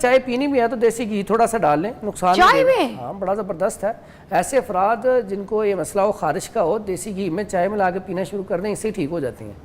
चाय पीनी भी है तो देसी घी थोड़ा सा डाल लें, नुकसान चाय नहीं में? हाँ, बड़ा ज़बरदस्त है। ऐसे अफराद जिनको ये मसला हो खारिश का हो, देसी घी में चाय मिला के पीना शुरू कर दें, इससे ठीक हो जाती हैं।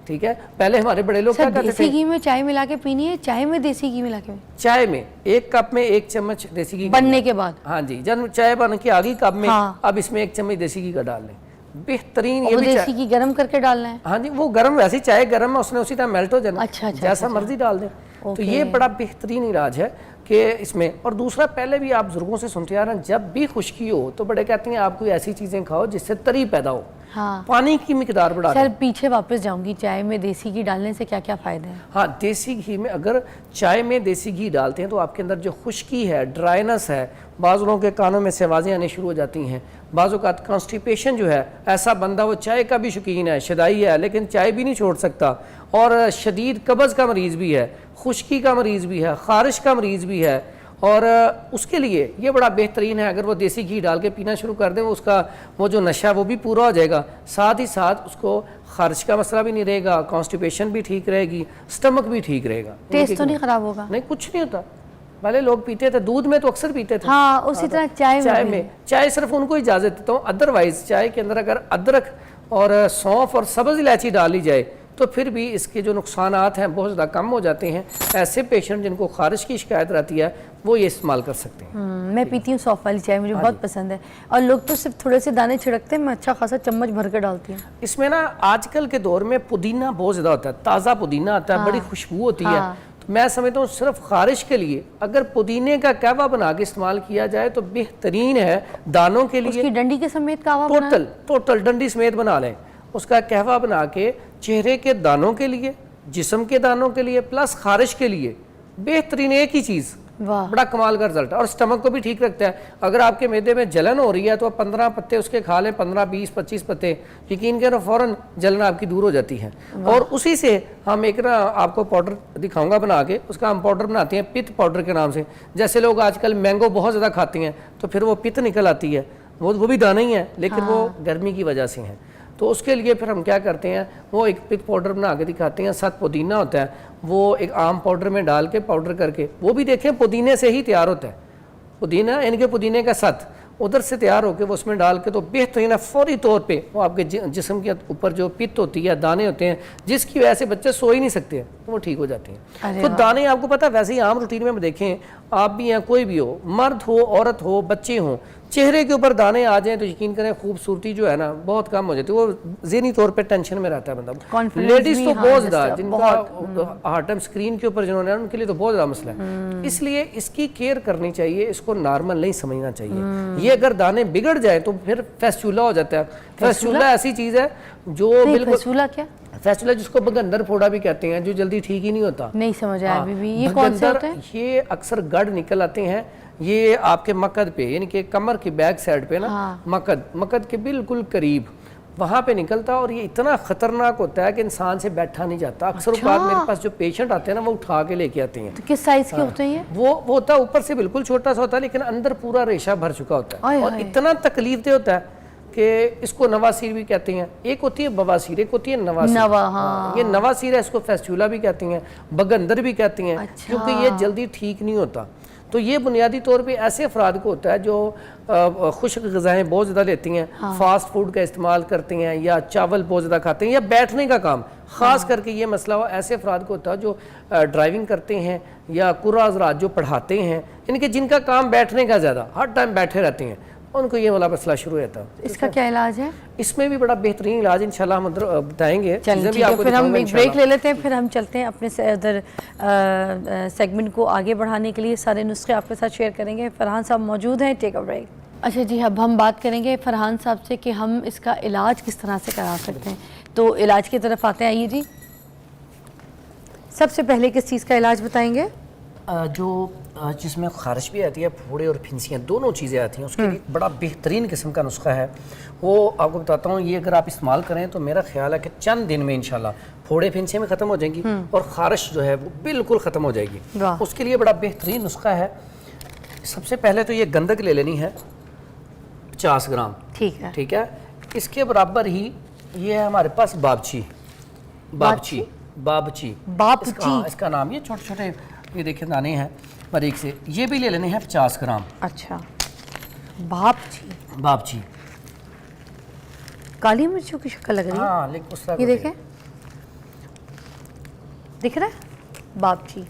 ठीक है, पहले हमारे बड़े लोग क्या कहते थे, देसी घी में चाय मिला के पीनी है, चाय में देसी घी मिला के? चाय में 1 कप में 1 चम्मच देसी घी बनने के बाद? हाँ जी, जब चाय बन के आ गई कप में, हाँ। अब इसमें 1 चम्मच देसी घी का डाल लें, बेहतरीन। ये वो भी देसी घी गरम करके डालना है? हाँ जी, वो गरम, वैसे चाय गरम है, उसने उसी टाइम मेल्ट हो जाना। अच्छा, जैसा मर्जी डाल दें। तो ये बड़ा बेहतरीन इलाज है कि इसमें। और दूसरा, पहले भी आप बुजुर्गों से सुनते आ रहे हैं, जब भी खुश्की हो तो बड़े कहते हैं आप कोई ऐसी चीजें खाओ जिससे तरी पैदा हो। हाँ। पानी की मिकदार बढ़ा सर पीछे वापस जाऊंगी, चाय में देसी घी डालने से क्या क्या फायदे हैं? हाँ, देसी घी में, अगर चाय में देसी घी डालते हैं तो आपके अंदर जो खुश्की है, ड्राइनेस है, बाज़ लोगों के कानों में से आवाज़ें आनी शुरू हो जाती हैं, बाज़ औक़ात कॉन्स्टिपेशन जो है, ऐसा बंदा वो चाय का भी शौकीन है, शदाई है, लेकिन चाय भी नहीं छोड़ सकता, और शदीद कब्ज़ का मरीज़ भी है, खुश्की का मरीज़ भी है, खारिश का मरीज़ भी है, और उसके लिए ये बड़ा बेहतरीन है। अगर वो देसी घी डाल के पीना शुरू कर दें, उसका वो जो नशा वो भी पूरा हो जाएगा, साथ ही साथ उसको खारिश का मसला भी नहीं रहेगा, कॉन्स्टिपेशन भी ठीक रहेगी, स्टमक भी ठीक रहेगा। टेस्ट तो नहीं ख़राब होगा? नहीं, कुछ नहीं होता। पहले लोग पीते थे, दूध में तो अक्सर पीते थे। हाँ, उसी तरह चाय में चाय सिर्फ उनको इजाज़त देता हूँ, अदरवाइज चाय के अंदर अगर अदरक और सौंफ और सब्ज़ इलायची डाली जाए तो फिर भी इसके जो नुकसानात हैं बहुत ज़्यादा कम हो जाते हैं। ऐसे पेशेंट जिनको खारिश की शिकायत रहती है वो ये इस्तेमाल कर सकते हैं। मैं पीती हूँ सौंफ वाली चाय, मुझे बहुत पसंद है। और लोग तो सिर्फ थोड़े से दाने छिड़कते हैं, मैं अच्छा खासा चम्मच भर के डालती हूँ। इसमें ना आजकल के दौर में पुदीना बहुत ज़्यादा होता है, ताज़ा पुदीना आता है, बड़ी खुशबू होती है। तो मैं समझता हूँ सिर्फ खारिश के लिए अगर पुदीने का कहवा बना के इस्तेमाल किया जाए तो बेहतरीन है। दानों के लिए उसकी डंडी के समेत कहवा टोटल डंडी समेत बना लें, उसका कहवा बना के चेहरे के दानों के लिए, जिस्म के दानों के लिए, प्लस खारिश के लिए बेहतरीन एक ही चीज़, बड़ा कमाल का रिजल्ट। और स्टमक को भी ठीक रखता है। अगर आपके मैदे में जलन हो रही है तो 15 पत्ते उसके खा लें, 15, 20, 25 पत्ते, यकीन करो फौरन जलन आपकी दूर हो जाती है। और उसी से हम एक ना आपको पाउडर दिखाऊंगा बना के, उसका हम पाउडर बनाते हैं पित्त पाउडर के नाम से। जैसे लोग आजकल मैंगो बहुत ज़्यादा खाते हैं तो फिर वो पित्त निकल आती है, वो भी दाना ही है, लेकिन वो गर्मी की वजह से है। तो उसके लिए फिर हम क्या करते हैं, वो एक पित्त पाउडर बना के दिखाते हैं। साथ पुदीना होता है, वो एक आम पाउडर में डाल के पाउडर करके, वो भी देखें पुदीने से ही तैयार होता है। पुदीना यानी कि पुदीने का सत उधर से तैयार होकर वो उसमें डाल के तो बेहतरीन है। फौरी तौर पे वो आपके जिस्म के ऊपर जो पित्त होती है, दाने होते हैं, जिसकी वजह से बच्चे सो ही नहीं सकते हैं, तो वो ठीक हो जाते हैं। तो दाने आपको पता है, वैसे ही आम रूटीन में देखें, आप भी हैं, कोई भी हो, मर्द हो, औरत हो, बच्चे हों, चेहरे के ऊपर दाने आ जाएं तो यकीन करें खूबसूरती जो है ना बहुत कम हो जाती है। वो ज़हनी तौर पे टेंशन में रहता है बंदा। लेडीज़ तो बहुत ज़्यादा, जिनका हर टाइम स्क्रीन के ऊपर जिन्होंने, उनके लिए तो बहुत ज़्यादा मसला है। इसलिए इसकी केयर करनी चाहिए, इसको नॉर्मल नहीं समझना चाहिए। ये अगर दाने बिगड़ जाए तो फिर फेस्टुला हो जाता है। फेस्टुला ऐसी चीज़ है जो बिल्कुल, फेस्टुला क्या? फेस्टुला जिसको बगंदर फोड़ा भी कहते हैं, जो जल्दी ठीक ही नहीं होता। नहीं समझ आया अभी भी। ये कौन सा होता है? ये अक्सर गढ़ निकल आते हैं, ये आपके मकद पे, यानी कि कमर की बैक साइड पे ना, मकद के बिल्कुल करीब वहाँ पे निकलता है। और ये इतना खतरनाक होता है कि इंसान से बैठा नहीं जाता। अक्सर बात मेरे पास जो पेशेंट आते हैं ना, वो उठा के लेके आते हैं। तो किस साइज के होते हैं? वो होता है ऊपर से बिल्कुल छोटा सा होता है, लेकिन अंदर पूरा रेशा भर चुका होता है और इतना तकलीफ दे होता है कि इसको नवासीर भी कहते हैं। एक होती है बवासीर, एक होती है नवासीर। ये नवासीर है, इसको फेस्टुला भी कहती हैं, बगंदर भी कहती हैं। क्योंकि ये जल्दी ठीक नहीं होता। तो ये बुनियादी तौर पे ऐसे अफराद को होता है जो खुश्क ग़िज़ाएँ बहुत ज़्यादा लेती हैं, फास्ट फूड का इस्तेमाल करती हैं, या चावल बहुत ज़्यादा खाते हैं, या बैठने का काम, ख़ास करके ये मसला हो ऐसे अफराद को होता है जो ड्राइविंग करते हैं या कुर्रा हज़रात जो पढ़ाते हैं, इनके जिनका काम बैठने का ज़्यादा, हर टाइम बैठे रहते हैं, उनको ये वाला मसला शुरू रहता है। इसका क्या इलाज है? इसमें भी बड़ा बेहतरीन इलाज इंशाल्लाह हम बताएंगे। फिर हम एक ब्रेक ले लेते हैं, फिर हम चलते हैं अपने उधर सेगमेंट को आगे बढ़ाने के लिए। सारे नुस्खे आपके साथ शेयर करेंगे। फरहान साहब मौजूद हैं, टेक अ ब्रेक। अच्छा जी, अब हम बात करेंगे फरहान साहब से कि हम इसका इलाज किस तरह से करा सकते हैं। तो इलाज की तरफ आते हैं। आइए जी, सबसे पहले किस चीज़ का इलाज बताएंगे? जिसमें खारिश भी आती है, फोड़े और फिंसियाँ दोनों चीज़ें आती हैं, उसके लिए बड़ा बेहतरीन किस्म का नुस्खा है, वो आपको बताता हूँ। ये अगर आप इस्तेमाल करें तो मेरा ख्याल है कि चंद दिन में इंशाल्लाह फोड़े फिंसियाँ भी ख़त्म हो जाएंगी और खारिश जो है वो बिल्कुल ख़त्म हो जाएगी। उसके लिए बड़ा बेहतरीन नुस्खा है। सबसे पहले तो ये गंदक ले लेनी है 50 ग्राम। ठीक है। इसके बराबर ही ये है हमारे पास बाबची। इसका नाम, ये छोटे छोटे ये देखिए दाने हैं, बारीक से। ये भी ले लेने हैं 50 ग्राम। अच्छा, बापची काली मिर्चों की शक्ल लग रही है। हाँ, लेकिन उस तरह ये देखें, दिख रहा है बापची।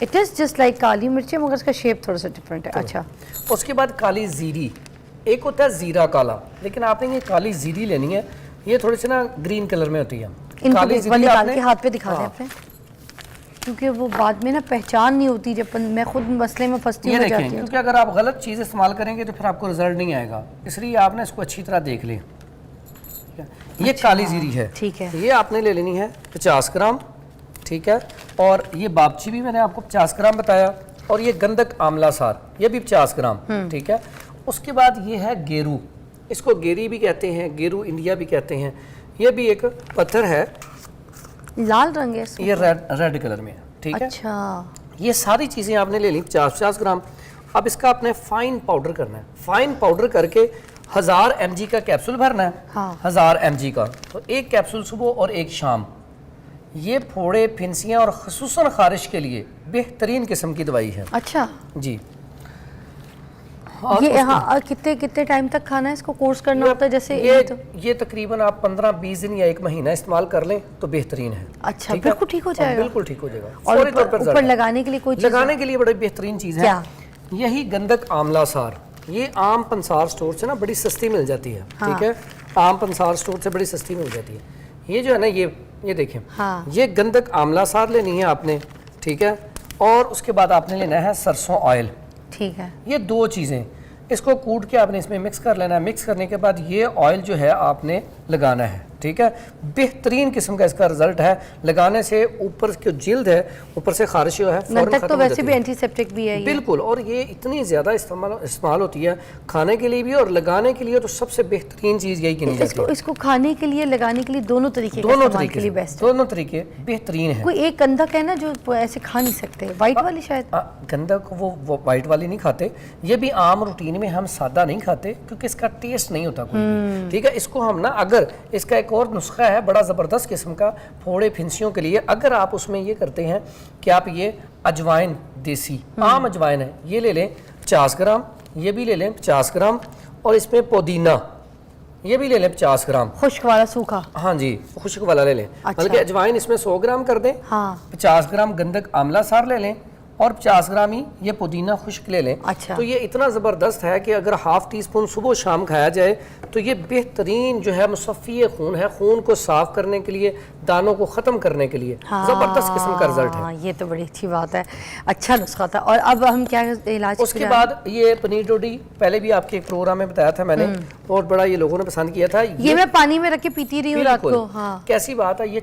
इट इज़ जस्ट लाइक काली मिर्ची, मगर इसका शेप थोड़ा सा डिफरेंट है। अच्छा, उसके बाद काली जीरी, एक होता है जीरा काला, लेकिन आपने ये काली जीरी लेनी है। ये थोड़ी सी ना ग्रीन कलर में होती है। काली जीरी निकाल के हाथ पे दिखा दें अपने, क्योंकि वो बाद में ना पहचान नहीं होती, जब मैं खुद मसले में फंसती हूँ। क्योंकि अगर आप गलत चीज़ इस्तेमाल करेंगे तो फिर आपको रिजल्ट नहीं आएगा, इसलिए आपने इसको अच्छी तरह देख लें। ये काली जीरी है, ठीक है, ये आपने ले लेनी है 50 ग्राम, ठीक है। और ये बापची भी मैंने आपको 50 ग्राम बताया, और ये गंधक आंवला सार ये भी 50 ग्राम, ठीक है। उसके बाद ये है गेरू, इसको गेरी भी कहते हैं, गेरू इंडिया भी कहते हैं। ये भी एक पत्थर है, लाल रंग है, ये रेड कलर में है, ठीक है। अच्छा, ये सारी चीज़ें आपने ले ली 50-50 ग्राम। अब इसका आपने फाइन पाउडर करना है। फाइन पाउडर करके 1000 mg का कैप्सूल भरना है। हाँ। 1000 mg का, तो एक कैप्सूल सुबह और एक शाम। ये फोड़े, फिंसियाँ और खसूसन खारिश के लिए बेहतरीन किस्म की दवाई है। अच्छा जी। ये हाँ, कितने कितने टाइम तक खाना है इसको, कोर्स करना होता है जैसे? ये तकरीबन आप 15-20 दिन या 1 महीना इस्तेमाल कर लें तो बेहतरीन है। अच्छा, बिल्कुल ठीक हो जाएगा। बिल्कुल ठीक हो जाएगा। और ऊपर लगाने के लिए कोई लगाने के लिए बड़ी बेहतरीन चीज़ है, यही गंधक आंवला सार। ये आम पंसार स्टोर से ना बड़ी सस्ती मिल जाती है, ठीक है। आम पंसार स्टोर से बड़ी सस्ती मिल जाती है। ये जो है ना, ये देखें, ये गंधक आंवला सार लेनी है आपने, ठीक है। और उसके बाद आपने लेना है सरसों ऑयल, ठीक है। ये 2 चीज़ें, इसको कूट के आपने इसमें मिक्स कर लेना है। मिक्स करने के बाद ये ऑयल जो है आपने लगाना है, ठीक है। बेहतरीन किस्म का इसका रिजल्ट है। लगाने से ऊपर की जिल्द है, ऊपर से खारिश जो है फौरन खत्म तो हो वैसे जाती भी है। एंटीसेप्टिक भी है ये। बिल्कुल, और ये इतनी ज़्यादा इस्तेमाल होती है खाने के लिए भी और लगाने के लिए, तो सबसे बेहतरीन चीज़ यही गिनी जाती है। इसको खाने के लिए, लगाने के लिए, दोनों तरीके के लिए बेस्ट है। दोनों तरीके बेहतरीन है। कोई एक गंधक है ना जो ऐसे खा नहीं सकते, वाइट वाली शायद। गंधक वो वाइट वाली नहीं खाते, ये भी आम रूटीन में हम सादा नहीं खाते, क्योंकि इसका टेस्ट नहीं होता कोई भी, ठीक है। इसको हम ना, अगर इसका एक और नुस्खा है बड़ा ज़बरदस्त किस्म का फोड़े फिंसियों के लिए, अगर आप उसमें ये करते हैं कि आप ये अजवाइन, देसी आम अजवाइन है, ये ले लें 50 ग्राम, ये भी ले लें 50 ग्राम, और इसमें पुदीना ये भी ले लें 50 ग्राम, खुश्क वाला सूखा। हाँ जी, खुश्क वाला ले लें। अच्छा। बल्कि अजवाइन इसमें 100 ग्राम कर दें। हाँ। 50 ग्राम गंधक आंवला सार ले लें, और 50 ग्राम ही ये पुदीना खुश्क ले लें। अच्छा। तो ये इतना ज़बरदस्त है कि अगर हाफ टी स्पून सुबह शाम खाया जाए तो ये बेहतरीन जो है मुसफ़्फ़ी खून है, खून को साफ करने के लिए, दानों को ख़त्म करने के लिए ज़बरदस्त किस्म का रिजल्ट है। ये तो बड़ी अच्छी बात है, अच्छा नुस्खा था। और अब हम क्या इलाज? उसके बाद ये पनीर डोडी, पहले भी आपके एक प्रोग्राम में बताया था मैंने, बहुत बड़ा ये लोगों ने पसंद किया था। ये मैं पानी में रख के पीती रही हूँ रात को। हाँ, कैसी बात है, ये